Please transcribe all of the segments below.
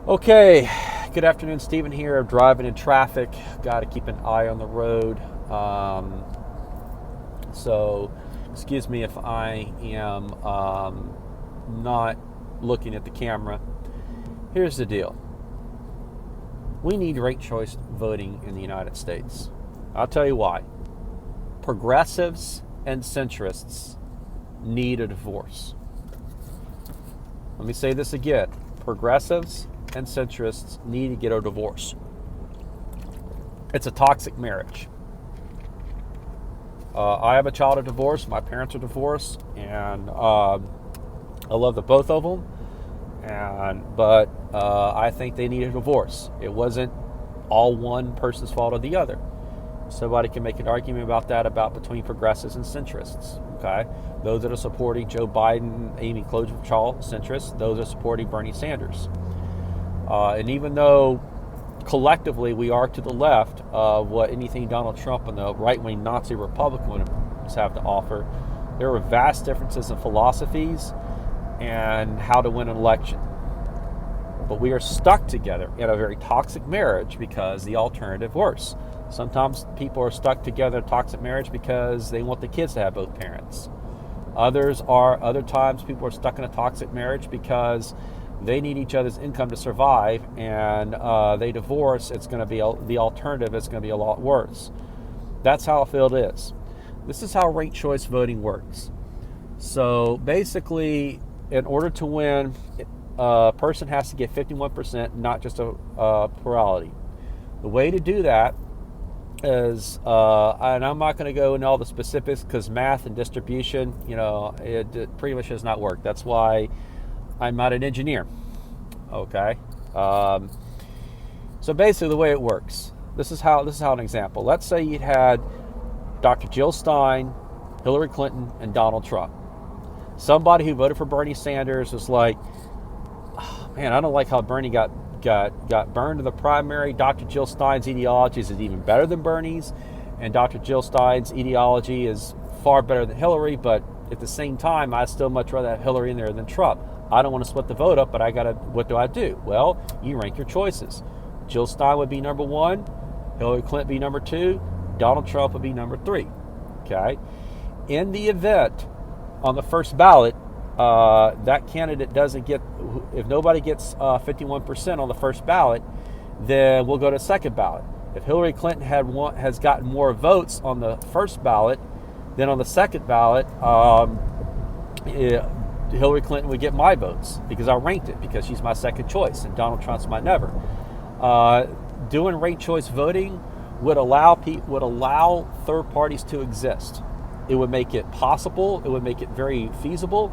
Okay, good afternoon. Stephen here. Driving in traffic. Got to keep an eye on the road. So, excuse me if I am not looking at the camera. Here's the deal. We need ranked choice voting in the United States. I'll tell you why. Progressives and centrists need a divorce. Let me say this again. Progressives and centrists need to get a divorce. It's a toxic marriage. I have a child of divorce. My parents are divorced, and I love the both of them. But I think they need a divorce. It wasn't all one person's fault or the other. Somebody can make an argument about that between progressives and centrists. Okay, those that are supporting Joe Biden, Amy Klobuchar, centrists. Those that are supporting Bernie Sanders. And even though collectively we are to the left of what anything Donald Trump and the right-wing Nazi Republicans have to offer, there are vast differences in philosophies and how to win an election. But we are stuck together in a very toxic marriage because the alternative works. Sometimes people are stuck together in a toxic marriage because they want the kids to have both parents. Other times people are stuck in a toxic marriage because they need each other's income to survive, and they divorce. It's going to be the alternative. It's going to be a lot worse. That's how I feel it is. This is how ranked choice voting works. So basically, in order to win, a person has to get 51%, not just a plurality. The way to do that is, and I'm not going to go into all the specifics because math and distribution, it pretty much does not work. That's why I'm not an engineer. Okay. So basically, the way it works. This is how an example. Let's say you had Dr. Jill Stein, Hillary Clinton, and Donald Trump. Somebody who voted for Bernie Sanders was like, oh, man, I don't like how Bernie got burned in the primary. Dr. Jill Stein's ideology is even better than Bernie's, and Dr. Jill Stein's ideology is far better than Hillary, but at the same time, I'd still much rather have Hillary in there than Trump. I don't want to split the vote up, but what do I do? Well, you rank your choices. Jill Stein would be number 1, Hillary Clinton would be number 2, Donald Trump would be number 3. Okay? In the event, on the first ballot, that candidate doesn't get, if nobody gets 51% on the first ballot, then we'll go to the second ballot. If Hillary Clinton has gotten more votes on the first ballot than on the second ballot, Hillary Clinton would get my votes because I ranked it, because she's my second choice and Donald Trump's my never. Doing ranked choice voting would allow third parties to exist. It would make it possible. It would make it very feasible.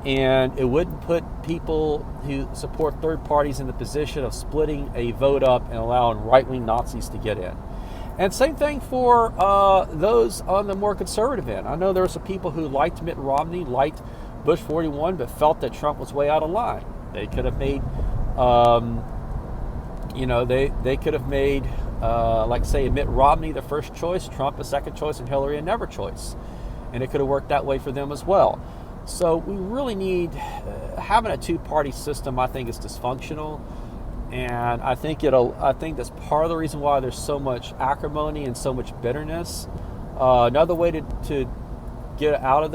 And it wouldn't put people who support third parties in the position of splitting a vote up and allowing right-wing Nazis to get in. And same thing for those on the more conservative end. I know there were some people who liked Mitt Romney, liked Bush 41, but felt that Trump was way out of line. They could have made, they could have made, like say, Mitt Romney the first choice, Trump a second choice, and Hillary a never choice. And it could have worked that way for them as well. So we really need, having a two-party system, I think, is dysfunctional. And I think that's part of the reason why there's so much acrimony and so much bitterness. Another way to get out of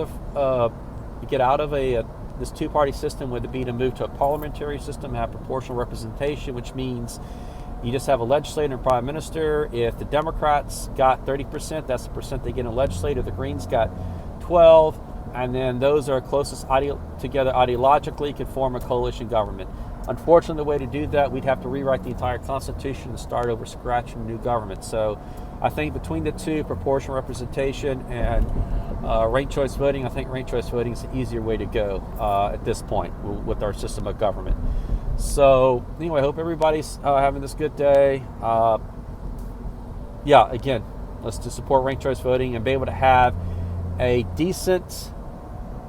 this two-party system would be to move to a parliamentary system, have proportional representation, which means you just have a legislator and prime minister. If the Democrats got 30%, that's the percent they get in a legislature. The Greens got 12%, and then those are closest together ideologically can form a coalition government. Unfortunately, the way to do that, we'd have to rewrite the entire Constitution and start over scratch from a new government. So I think between the two, proportional representation and ranked choice voting, I think ranked choice voting is the easier way to go at this point with our system of government. So anyway, I hope everybody's having this good day. Again, let's just support ranked choice voting and be able to have a decent,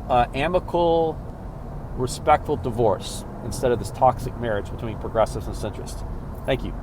amicable, respectful divorce instead of this toxic marriage between progressives and centrists. Thank you.